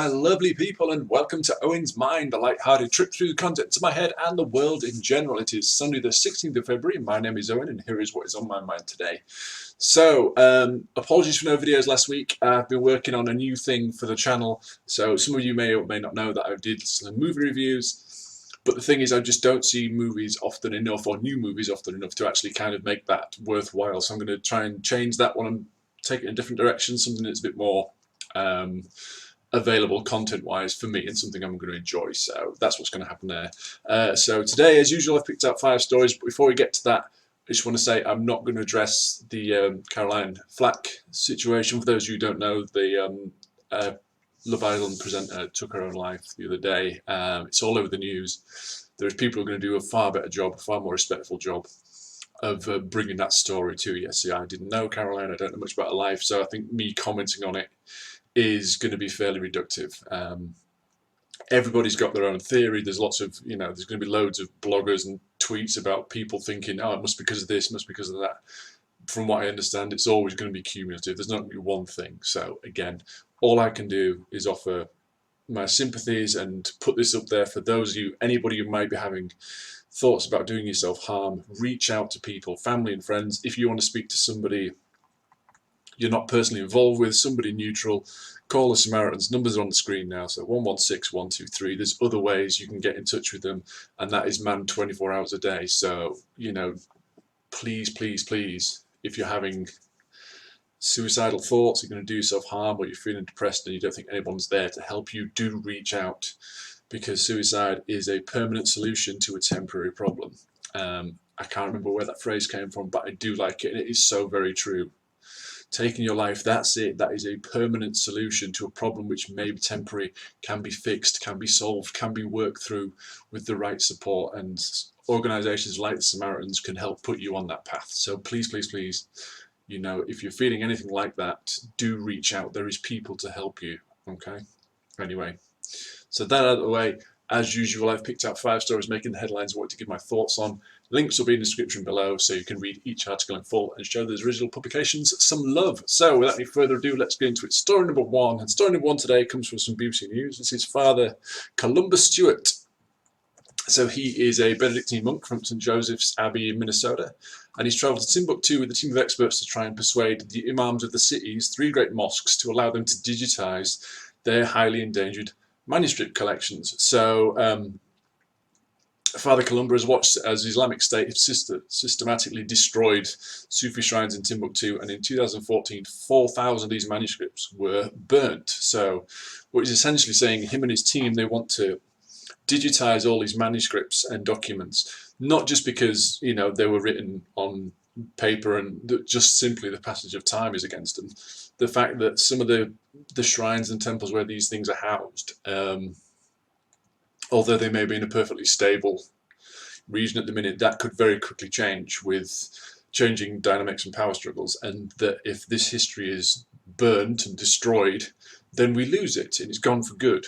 my lovely people, and welcome to Owen's Mind, a light-hearted trip through the contents of my head and the world in general. It is Sunday the 16th of February, my name is Owen, and here is what is on my mind today. So, apologies for no videos last week. I've been working on a new thing for the channel, so some of you may or may not know that I did some movie reviews, but the thing is I just don't see movies often enough, or new movies often enough, to actually kind of make that worthwhile. So I'm going to try and change that one and take it in a different direction, something that's a bit more available content-wise for me and something I'm going to enjoy. So that's what's going to happen there. So today, as usual, I've picked out 5 stories, but before we get to that, I just want to say I'm not going to address the Caroline Flack situation. For those of you who don't know, the Love Island presenter took her own life the other day. It's all over the news. There's people who are going to do a far better job, a far more respectful job of bringing that story to you. See, I didn't know Caroline, I don't know much about her life, so I think me commenting on it is going to be fairly reductive. Everybody's got their own theory. There's lots of, there's going to be loads of bloggers and tweets about people thinking, oh, it must be because of this, must be because of that. From what I understand, it's always going to be cumulative. There's not going to be one thing. So again, all I can do is offer my sympathies and put this up there for those of you, anybody who might be having thoughts about doing yourself harm. Reach out to people, family and friends. If you want to speak to somebody you're not personally involved with, somebody neutral, call the Samaritans. Numbers are on the screen now, so 116 123. There's other ways you can get in touch with them, and that is manned 24 hours a day. So, please, please, please, if you're having suicidal thoughts, you're going to do yourself harm, or you're feeling depressed and you don't think anyone's there to help you, do reach out, because suicide is a permanent solution to a temporary problem. I can't remember where that phrase came from, but I do like it, and it is so very true. Taking your life, that's it. That is a permanent solution to a problem which may be temporary, can be fixed, can be solved, can be worked through with the right support, and organisations like the Samaritans can help put you on that path. So please, please, please, if you're feeling anything like that, do reach out. There is people to help you, okay? Anyway, so that out of the way, as usual, I've picked out 5 stories making the headlines I want to give my thoughts on. Links will be in the description below, so you can read each article in full and show those original publications some love. So without any further ado, let's get into it. Story number 1. And story number 1 today comes from some BBC News. This is Father Columba Stewart. So he is a Benedictine monk from St. Joseph's Abbey in Minnesota, and he's travelled to Timbuktu with a team of experts to try and persuade the imams of the city's 3 great mosques to allow them to digitise their highly endangered manuscript collections. So Father Columba has watched as Islamic State have systematically destroyed Sufi shrines in Timbuktu, and in 2014 4,000 of these manuscripts were burnt. So what he's essentially saying, him and his team, they want to digitize all these manuscripts and documents, not just because they were written on paper and just simply the passage of time is against them. The fact that some of the shrines and temples where these things are housed, although they may be in a perfectly stable region at the minute, that could very quickly change with changing dynamics and power struggles, and that if this history is burnt and destroyed, then we lose it and it's gone for good.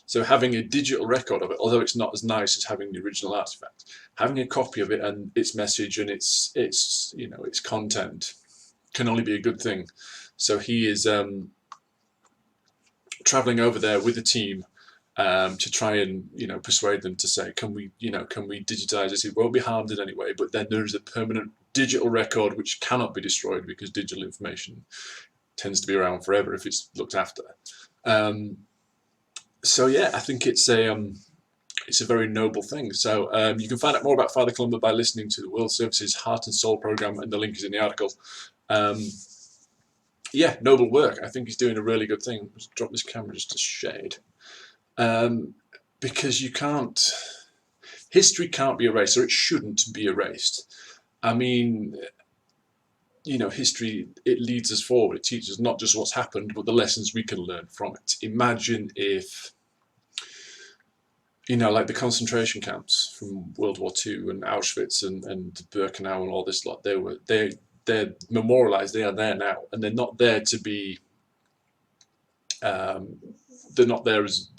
So having a digital record of it, although it's not as nice as having the original artifact, having a copy of it and its message and its content can only be a good thing. So he is traveling over there with a team to try and persuade them to say, can we digitize this? It won't be harmed in any way, but then there is a permanent digital record which cannot be destroyed, because digital information tends to be around forever if it's looked after. So yeah, I think it's a very noble thing. So you can find out more about Father Columba by listening to the World Service's Heart and Soul program, and the link is in the article. Yeah, noble work. I think he's doing a really good thing. Let's drop this camera just a shade. Because history can't be erased, or it shouldn't be erased. I mean, history, it leads us forward. It teaches not just what's happened, but the lessons we can learn from it. Imagine if, like the concentration camps from World War II and Auschwitz and Birkenau and all this lot, they're memorialized, they are there now, and they're not there to be, they're not there as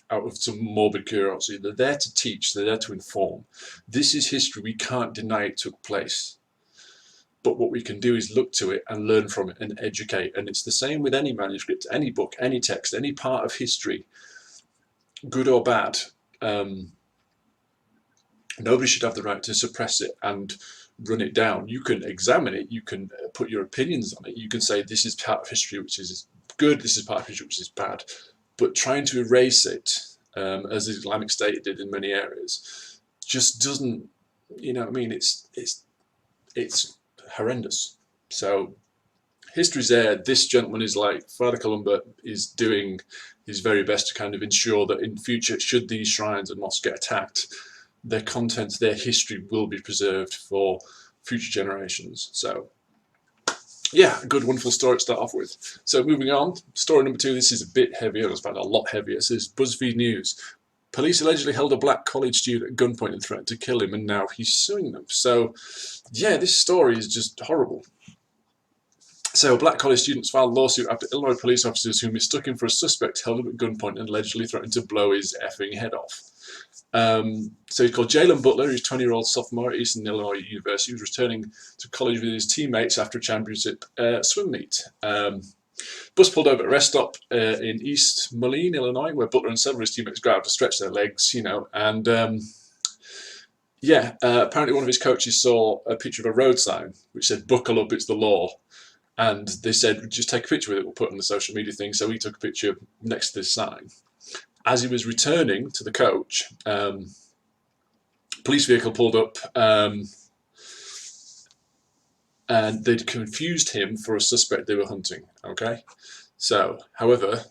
out of some morbid curiosity. They're there to teach, they're there to inform. This is history, we can't deny it took place. But what we can do is look to it and learn from it and educate. And it's the same with any manuscript, any book, any text, any part of history, good or bad. Nobody should have the right to suppress it and run it down. You can examine it, you can put your opinions on it, you can say this is part of history which is good, this is part of history which is bad. But trying to erase it, as the Islamic State did in many areas, just doesn't, you know what I mean, it's horrendous. So history's there. This gentleman is like, Father Columba is doing his very best to kind of ensure that in future, should these shrines and mosques get attacked, their contents, their history will be preserved for future generations. So yeah, a good, wonderful story to start off with. So moving on, story number 2, this is a bit heavier, in fact a lot heavier. It says, BuzzFeed News. Police allegedly held a black college student at gunpoint and threatened to kill him, and now he's suing them. So yeah, this story is just horrible. So black college students filed a lawsuit after Illinois police officers who mistook him for a suspect held him at gunpoint and allegedly threatened to blow his effing head off. So he's called Jalen Butler. He's a 20-year-old sophomore at Eastern Illinois University. He was returning to college with his teammates after a championship swim meet. Bus pulled over at a rest stop in East Moline, Illinois, where Butler and several of his teammates got out to stretch their legs, you know, and apparently one of his coaches saw a picture of a road sign which said, "Buckle up, it's the law." And they said, just take a picture with it, we'll put it on the social media thing. So he took a picture next to this sign. As he was returning to the coach, police vehicle pulled up and they'd confused him for a suspect they were hunting. Okay, so the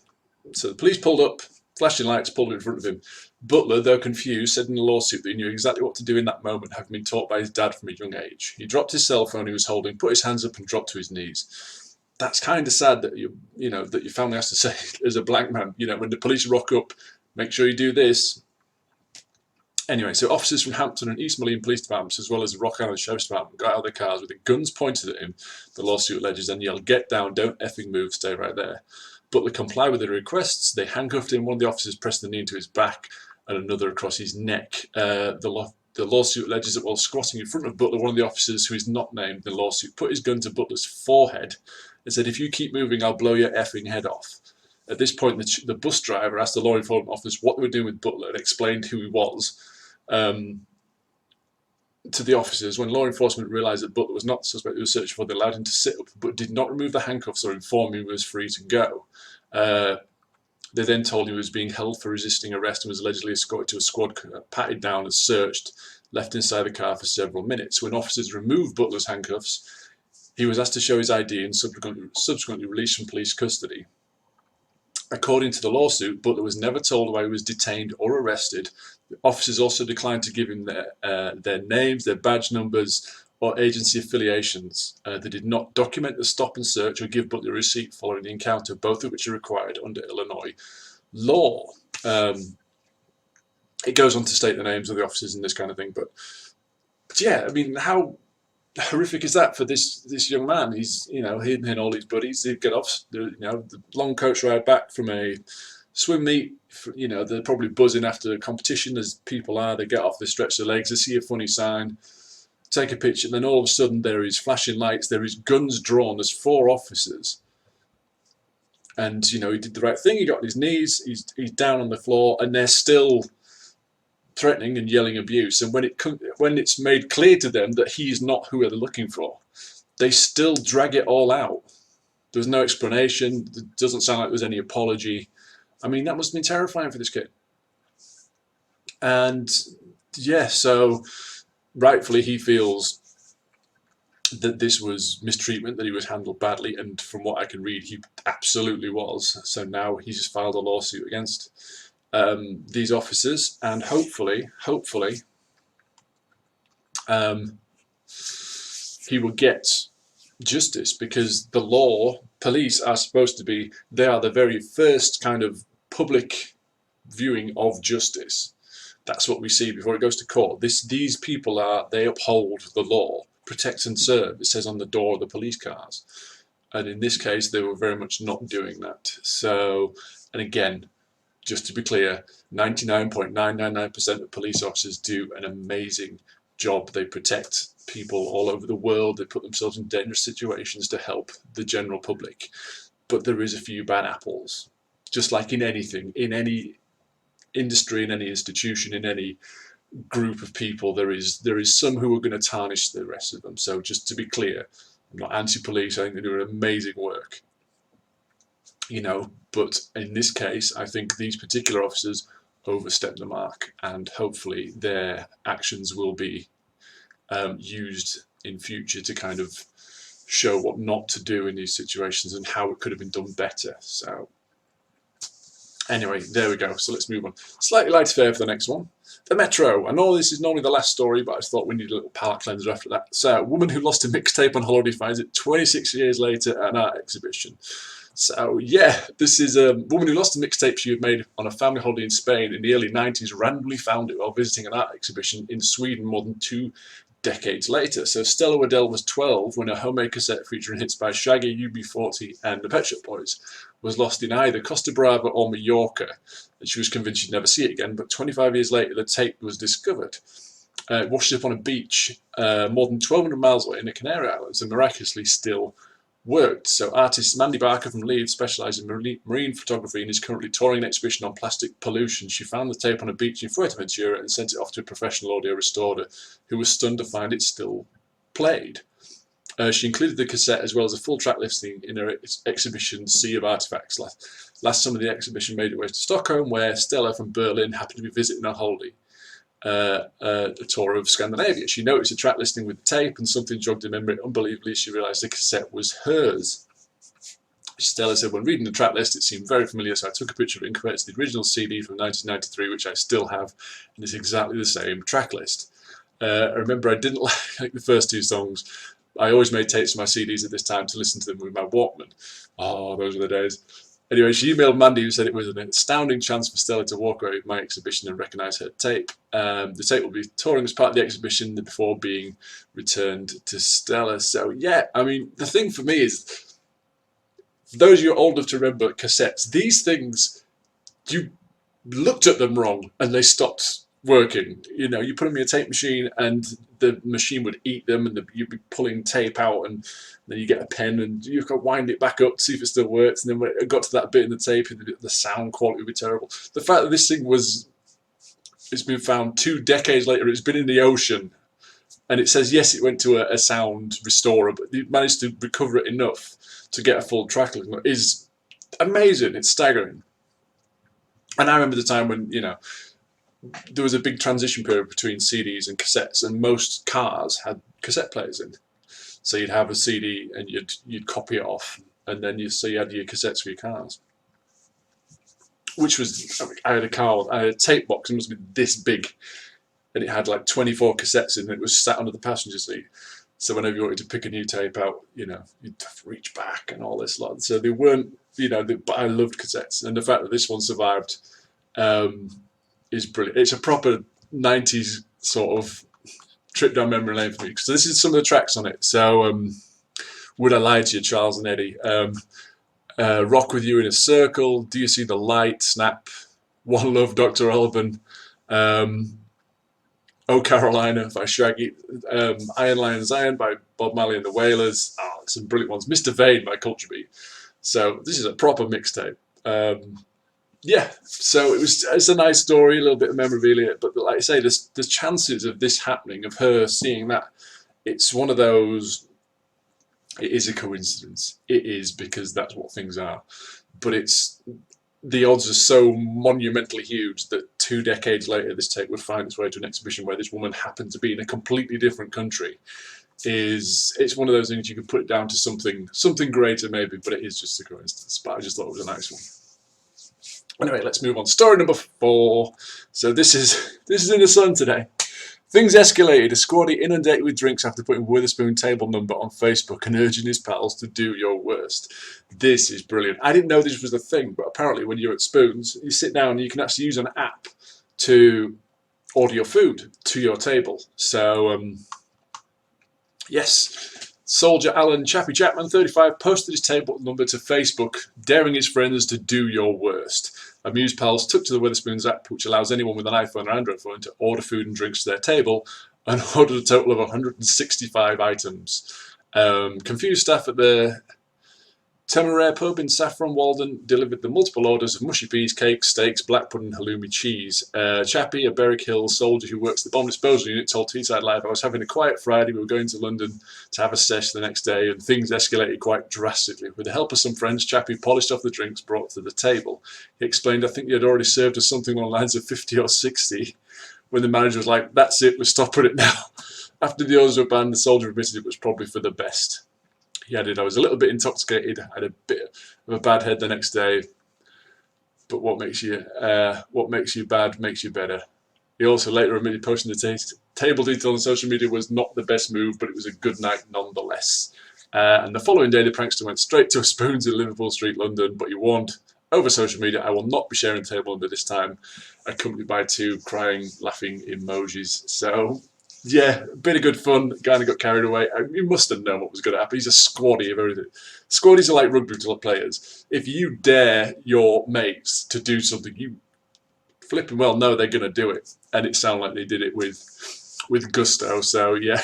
police pulled up, flashing lights, pulled in front of him. Butler, though confused, said in the lawsuit that he knew exactly what to do in that moment, having been taught by his dad from a young age. He dropped his cell phone he was holding, put his hands up and dropped to his knees. That's kind of sad that that your family has to say, as a black man, when the police rock up, make sure you do this. Anyway, so officers from Hampton and East Moline Police Departments, as well as the Rock Island Sheriff's Department, got out of their cars with their guns pointed at him, the lawsuit alleges, and yelled, "Get down, don't effing move, stay right there." Butler complied with their requests. They handcuffed him. One of the officers pressed the knee into his back and another across his neck. The lawsuit alleges that while squatting in front of Butler, one of the officers, who is not named in the lawsuit, put his gun to Butler's forehead and said, "If you keep moving, I'll blow your effing head off." At this point, the bus driver asked the law enforcement officers what they were doing with Butler and explained who he was to the officers. When law enforcement realised that Butler was not the suspect they were searching for, they allowed him to sit up, but did not remove the handcuffs or inform him he was free to go. They then told him he was being held for resisting arrest and was allegedly escorted to a squad car, patted down and searched, left inside the car for several minutes. When officers removed Butler's handcuffs, he was asked to show his ID and subsequently released from police custody. According to the lawsuit, Butler was never told why he was detained or arrested. The officers also declined to give him their names, their badge numbers, or agency affiliations. They did not document the stop and search or give Butler a receipt following the encounter, both of which are required under Illinois law. It goes on to state the names of the officers and this kind of thing, but yeah, I mean, how horrific is that for this young man? He's, him and all his buddies, they get off, the long coach ride back from a swim meet, they're probably buzzing after the competition, as people are. They get off, they stretch their legs, they see a funny sign, take a picture, and then all of a sudden there is flashing lights, there is guns drawn, there's 4 officers. And, he did the right thing, he got on his knees, he's down on the floor, and they're still threatening and yelling abuse. And when it's made clear to them that he's not who they're looking for, they still drag it all out. There's no explanation, it doesn't sound like there's any apology. I mean, that must have been terrifying for this kid. And yeah, so rightfully he feels that this was mistreatment, that he was handled badly, and from what I can read, he absolutely was. So now he's just filed a lawsuit against these officers, and hopefully he will get justice, because the law, police are supposed to be, they are the very first kind of public viewing of justice. That's what we see before it goes to court. These people they uphold the law, protect and serve, it says on the door of the police cars. And in this case, they were very much not doing that. So, and again, just to be clear, 99.999% of police officers do an amazing job. They protect people all over the world. They put themselves in dangerous situations to help the general public. But there is a few bad apples, just like in anything, in any industry, in any institution, in any group of people, there is some who are going to tarnish the rest of them. So just to be clear, I'm not anti-police. I think they do amazing work, but in this case, I think these particular officers overstepped the mark, and hopefully their actions will be used in future to kind of show what not to do in these situations and how it could have been done better. So anyway, there we go. So let's move on. Slightly lighter fare for the next one. The Metro. I know this is normally the last story, but I thought we need a little palate cleanser after that. So, a woman who lost a mixtape on holiday finds it 26 years later at an art exhibition. So, yeah, this is a woman who lost a mixtape she had made on a family holiday in Spain in the early 90s, randomly found it while visiting an art exhibition in Sweden more than 2 decades later. So, Stella Waddell was 12 when a homemade cassette featuring hits by Shaggy, UB40 and the Pet Shop Boys was lost in either Costa Brava or Mallorca, and she was convinced she'd never see it again. But 25 years later, the tape was discovered. It washed up on a beach more than 1,200 miles away in the Canary Islands, and miraculously still worked. So artist Mandy Barker from Leeds specialised in marine photography and is currently touring an exhibition on plastic pollution. She found the tape on a beach in Fuerteventura and sent it off to a professional audio restorer who was stunned to find it still played. She included the cassette as well as a full track listing in her exhibition Sea of Artifacts. Last summer the exhibition made its way to Stockholm, where Stella from Berlin happened to be visiting a holiday, a tour of Scandinavia. She noticed a track listing with the tape and something jogged her memory. Unbelievably, she realised the cassette was hers. Stella said, when reading the track list, it seemed very familiar, so I took a picture of it and compared it to the original CD from 1993, which I still have, and it's exactly the same track list. I remember I didn't like the first 2 songs. I always made tapes of my CDs at this time to listen to them with my Walkman. Oh, those were the days. Anyway, she emailed Mandy, who said it was an astounding chance for Stella to walk away with my exhibition and recognise her tape. The tape will be touring as part of the exhibition before being returned to Stella. So, yeah, I mean, the thing for me is, for those of you old enough to remember cassettes, these things, you looked at them wrong and they stopped working. You put them in your tape machine and the machine would eat them, and you'd be pulling tape out, and then you get a pen and you can wind it back up to see if it still works, and then when it got to that bit in the tape, the sound quality would be terrible. The fact that this thing it's been found 2 decades later, it's been in the ocean, and it says yes, it went to a sound restorer, but it managed to recover it enough to get a full track is amazing. It's staggering. And I remember the time when there was a big transition period between CDs and cassettes, and most cars had cassette players in. So you'd have a CD and you'd copy it off, and then you had your cassettes for your cars. Which was, I had a tape box, it must have been this big, and it had like 24 cassettes in, and it was sat under the passenger seat. So whenever you wanted to pick a new tape out, you'd have to reach back and all this lot. So they weren't, but I loved cassettes, and the fact that this one survived is brilliant. It's a proper 90s sort of trip down memory lane for me. So this is some of the tracks on it. So Would I Lie to You, Charles and Eddie. Rock With You in a Circle, Do You See the Light, Snap, One Love, Dr. Alban, Oh Carolina by Shaggy, Iron Lion Zion by Bob Marley and the Wailers. Oh, some brilliant ones. Mr. Vane by Culture Beat. So this is a proper mixtape. Yeah, so it's a nice story, a little bit of memorabilia, but like I say, the chances of this happening, of her seeing that, it's one of those, it is a coincidence. It is, because that's what things are. But the odds are so monumentally huge that 2 decades later this tape would find its way to an exhibition where this woman happened to be in a completely different country. It's one of those things you can put it down to something greater maybe, but it is just a coincidence. But I just thought it was a nice one. Anyway, let's move on. Story number 4. So this is in the Sun today. Things escalated. A squaddy inundated with drinks after putting Witherspoon table number on Facebook and urging his pals to do your worst. This is brilliant. I didn't know this was a thing, but apparently when you're at Spoons, you sit down and you can actually use an app to order your food to your table. So, yes. Soldier Alan Chappie Chapman, 35, posted his table number to Facebook, daring his friends to do your worst. Amused pals took to the Witherspoons app, which allows anyone with an iPhone or Android phone to order food and drinks to their table, and ordered a total of 165 items. Confused staff at the Temeraire pub in Saffron Walden delivered the multiple orders of mushy peas, cakes, steaks, black pudding, halloumi, cheese. Chappie, a Berwick Hill soldier who works at the bomb disposal unit, told Teesside Live, "I was having a quiet Friday. We were going to London to have a sesh the next day, and things escalated quite drastically. With the help of some friends, Chappie polished off the drinks brought to the table. He explained, I think he had already served us something along the lines of 50 or 60, when the manager was like, that's it, we're stopping it now. After the orders were banned, the soldier admitted it was probably for the best. He added, I was a little bit intoxicated, I had a bit of a bad head the next day, but what makes you bad makes you better. He also later admitted posting the table detail on social media was not the best move, but it was a good night nonetheless. And the following day, the prankster went straight to a Spoons in Liverpool Street, London, but he warned over social media, I will not be sharing the table number this time, accompanied by 2 crying, laughing emojis. So, yeah, a bit of good fun. Kind of got carried away. He must have known what was going to happen. He's a squaddy of everything. Squaddies are like rugby players. If you dare your mates to do something, you flipping well know they're going to do it. And it sounded like they did it with gusto. So, yeah.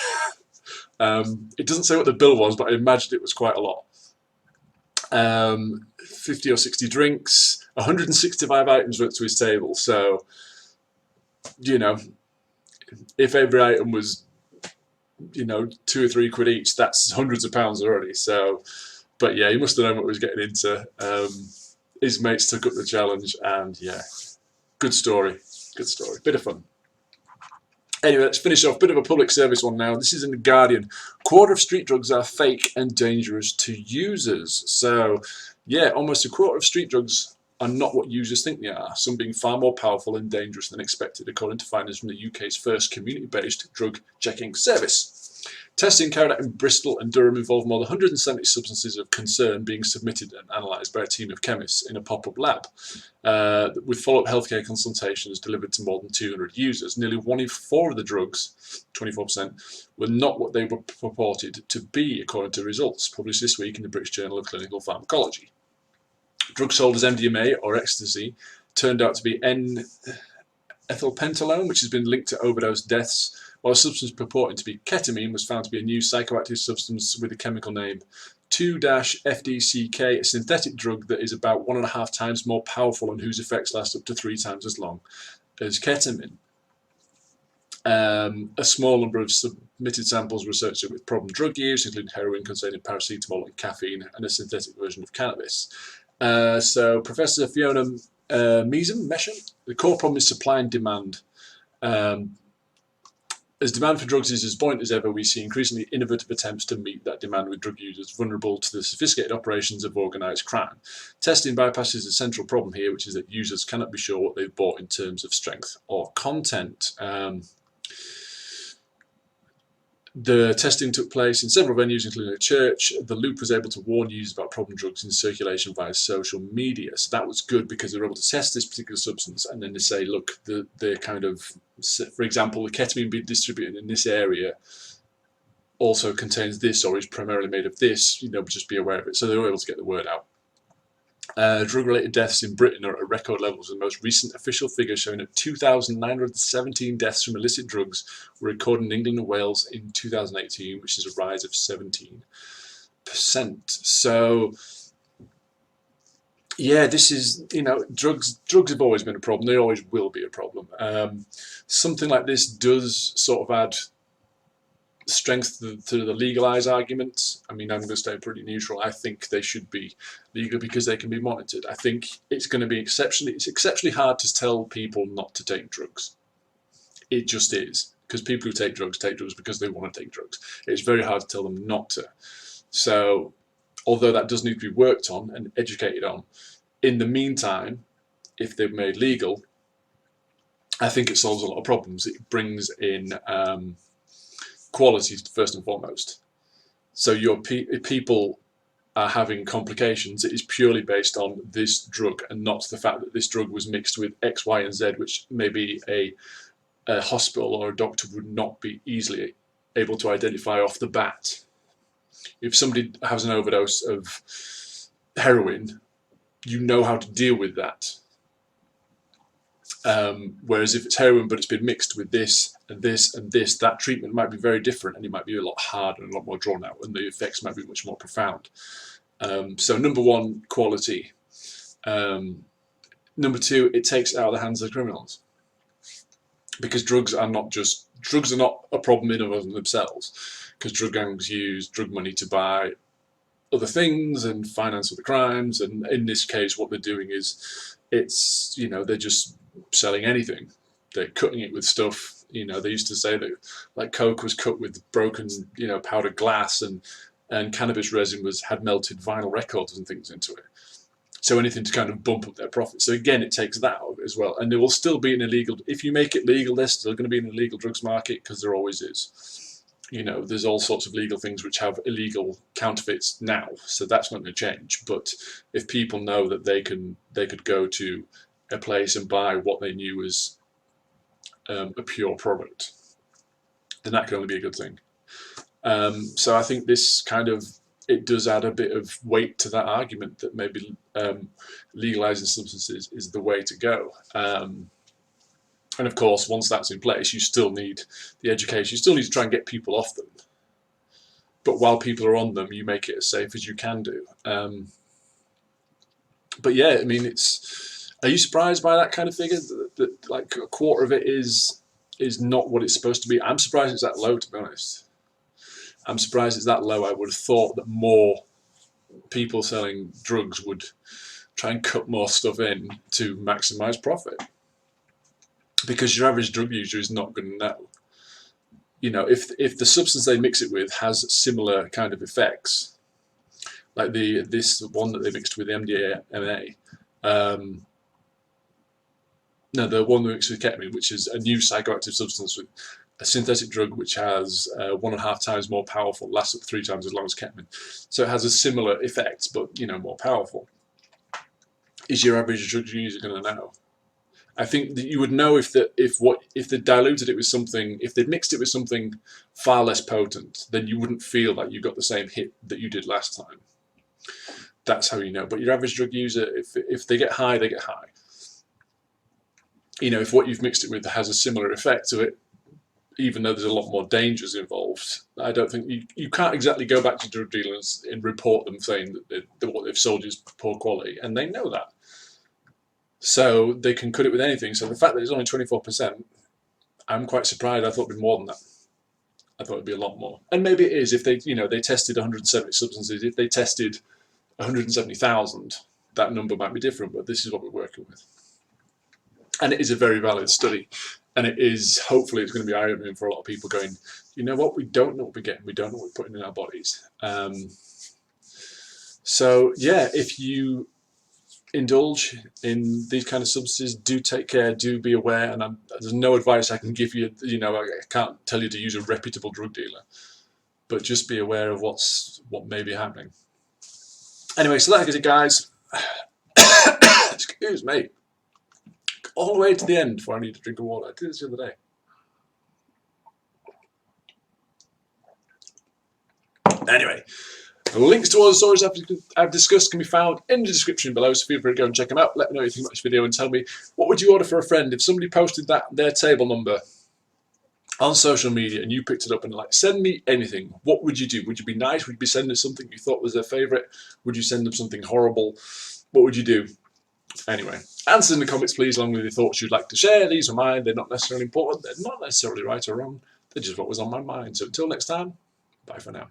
It doesn't say what the bill was, but I imagined it was quite a lot. 50 or 60 drinks, 165 items went to his table. So, you know, if every item was, you know, £2 or £3 each, that's hundreds of pounds already. So, but yeah, he must have known what he was getting into. His mates took up the challenge, and yeah, good story. Good story. Bit of fun. Anyway, let's finish off. Bit of a public service one now. This is in The Guardian. Quarter of street drugs are fake and dangerous to users. So, yeah, almost a quarter of street drugs are not what users think they are, some being far more powerful and dangerous than expected, according to findings from the UK's first community-based drug checking service. Testing carried out in Bristol and Durham involved more than 170 substances of concern being submitted and analysed by a team of chemists in a pop-up lab, with follow-up healthcare consultations delivered to more than 200 users. Nearly 1 in 4 of the drugs, 24%, were not what they were purported to be, according to results published this week in the British Journal of Clinical Pharmacology. Drugs sold as MDMA or ecstasy turned out to be N-ethylpentalone, which has been linked to overdose deaths, while a substance purporting to be ketamine was found to be a new psychoactive substance with the chemical name 2-FDCK, a synthetic drug that is about 1.5 times more powerful and whose effects last up to 3 times as long as ketamine. A small number of submitted samples were associated with problem drug use, including heroin containing paracetamol and caffeine, and a synthetic version of cannabis. So Professor Fiona Mesham, the core problem is supply and demand. As demand for drugs is as buoyant as ever, we see increasingly innovative attempts to meet that demand with drug users vulnerable to the sophisticated operations of organised crime. Testing bypasses the central problem here, which is that users cannot be sure what they've bought in terms of strength or content. The testing took place in several venues, including a church. The Loop was able to warn users about problem drugs in circulation via social media. So that was good because they were able to test this particular substance, and then they say, look, the kind of, for example, the ketamine being distributed in this area also contains this or is primarily made of this, you know, just be aware of it. So they were able to get the word out. Drug-related deaths in Britain are at record levels, with the most recent official figures showing that 2,917 deaths from illicit drugs were recorded in England and Wales in 2018, which is a rise of 17%. So, yeah, this is, you know, drugs have always been a problem. They always will be a problem. Something like this does sort of add strength to the legalise argument. I mean, I'm going to stay pretty neutral. I think they should be legal because they can be monitored. I think it's going to be exceptionally hard to tell people not to take drugs. It just is, because people who take drugs because they want to take drugs. It's very hard to tell them not to. So, although that does need to be worked on and educated on, in the meantime, if they're made legal, I think it solves a lot of problems. It brings in quality first and foremost. So if people are having complications, it is purely based on this drug and not the fact that this drug was mixed with X, Y, and Z, which maybe a hospital or a doctor would not be easily able to identify off the bat. If somebody has an overdose of heroin, you know how to deal with that. Whereas if it's heroin but it's been mixed with this and this and this, that treatment might be very different, and it might be a lot harder and a lot more drawn out, and the effects might be much more profound. So number one, quality. Number two, it takes it out of the hands of the criminals, because drugs are not a problem in and of themselves, because drug gangs use drug money to buy other things and finance other crimes, and in this case what they're doing is they're just selling anything. They're cutting it with stuff. They used to say that like Coke was cut with broken powdered glass, and cannabis resin had melted vinyl records and things into it. So anything to kind of bump up their profits. So again, it takes that out of it as well. And there will still be an illegal, if you make it legal, there's still going to be an illegal drugs market, because there always is. There's all sorts of legal things which have illegal counterfeits now, so that's not going to change. But if people know that they could go to a place and buy what they knew was a pure product, then that can only be a good thing. So I think this it does add a bit of weight to that argument that maybe legalizing substances is the way to go. And of course, once that's in place, you still need the education. You still need to try and get people off them. But while people are on them, you make it as safe as you can do. But yeah, I mean, are you surprised by that kind of figure? That like a quarter of it is not what it's supposed to be? I'm surprised it's that low, to be honest. I'm surprised it's that low. I would have thought that more people selling drugs would try and cut more stuff in to maximize profit, because your average drug user is not going to know. If the substance they mix it with has similar kind of effects, like this one that they mixed with MDMA, no, the one they mixed with ketamine, which is a new psychoactive substance with a synthetic drug which has 1.5 times more powerful, lasts up 3 times as long as ketamine. So it has a similar effect, but more powerful. Is your average drug user going to know? I think that you would know if they diluted it with something, if they'd mixed it with something far less potent, then you wouldn't feel like you got the same hit that you did last time. That's how you know. But your average drug user, if they get high, they get high. If what you've mixed it with has a similar effect to it, even though there's a lot more dangers involved, I don't think you can't exactly go back to drug dealers and report them saying that what they've sold is poor quality, and they know that. So they can cut it with anything. So the fact that it's only 24%, I'm quite surprised. I thought it'd be more than that. I thought it'd be a lot more. And maybe it is. If they tested 170 substances, if they tested 170,000, that number might be different. But this is what we're working with, and it is a very valid study. And it is, hopefully, it's going to be eye-opening for a lot of people going, you know what, we don't know what we're getting, we don't know what we're putting in our bodies. So yeah, if you indulge in these kind of substances, do take care, do be aware, and there's no advice I can give you. I can't tell you to use a reputable drug dealer, but just be aware of what may be happening. Anyway, so that is it, guys. Excuse me. All the way to the end before I need a drink of water. I did this the other day. Anyway, links to all the stories I've discussed can be found in the description below, so feel free to go and check them out. Let me know what you think about this video and tell me, what would you order for a friend if somebody posted their table number on social media and you picked it up and send me anything? What would you do? Would you be nice? Would you be sending something you thought was their favourite? Would you send them something horrible? What would you do? Anyway, answer in the comments, please, along with your thoughts you'd like to share. These are mine. They're not necessarily important. They're not necessarily right or wrong. They're just what was on my mind. So until next time, bye for now.